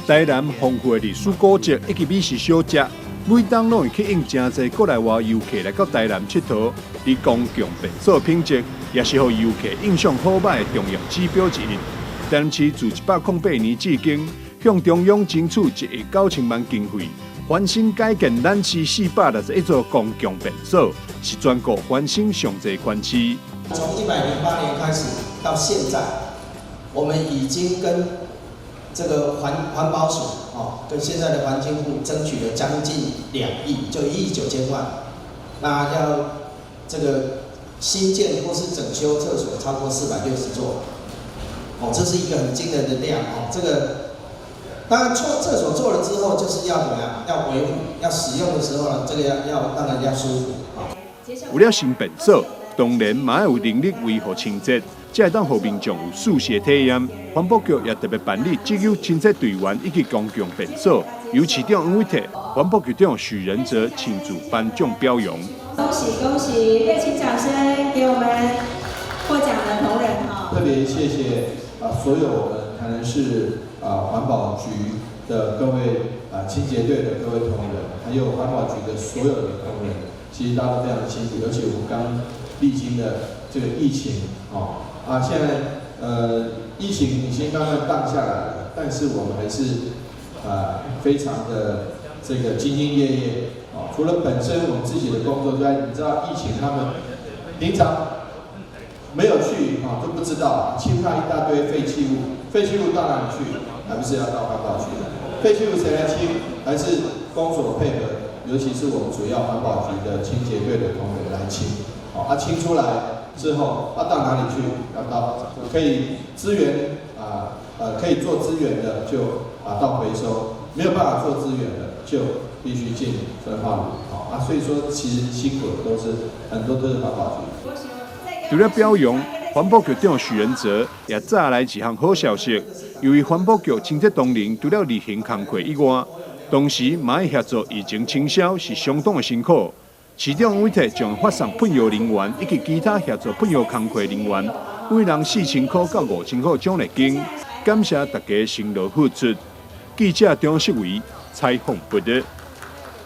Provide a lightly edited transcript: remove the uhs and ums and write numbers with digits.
台南丰富的历史古迹以及美食小吃，每当拢会吸引真侪国内外游客来到台南佚佗。而公共便所品质也是予游客印象好歹的重要指标之一。台南市自108年至今，向中央争取1亿9000万经费，翻新改建咱市461座公共便所，是全国翻新上侪县市。从108年开始到现在，我们已经跟这个环保署跟现在的环境部争取了将近2亿，就1亿9000万。那要这个新建或是整修厕所超过460座，这是一个很惊人的量这个当然厕所做了之后，就是要怎么样？要维护，要使用的时候呢，这个要让人家舒服为了新便所，当然嘛要有能力维护清洁，才会当让民众有舒适的体验。环保局也特别办理只有清洁队员以及公共便所，由市长黄伟泰、环保局长许仁哲亲自颁奖表扬。恭喜恭喜！热情掌声给我们获奖的同仁特别谢谢所有我们台南市环保局的各位清洁队的各位同仁，还有环保局的所有的同仁，其实大家都非常辛苦，尤其我们刚历经的这个疫情现在疫情已经慢慢荡下来了，但是我们还是非常的这个兢兢业业除了本身我们自己的工作之外，你知道疫情他们平常没有去都不知道清它一大堆废弃物，废弃物到哪里去？还不是要到环保局？废弃物谁来清？还是公所配合，尤其是我们主要环保局的清洁队的同仁来清。清出来之后，到哪里去？要到可以资源可以做资源的就到回收，没有办法做资源的就必须进焚化炉。所以说其实辛苦的很多都是环保局。除了表扬，环保局长许仁哲也带来一项好消息。由于环保局清洁同仁除了例行工作以外，同时嘛要协助疫情清消，是相当的辛苦。市长委托将发送喷药人员以及其他协助喷药工作人员，每人4000块到5000块奖励金，感谢大家辛劳付出。记者张世伟采访报道。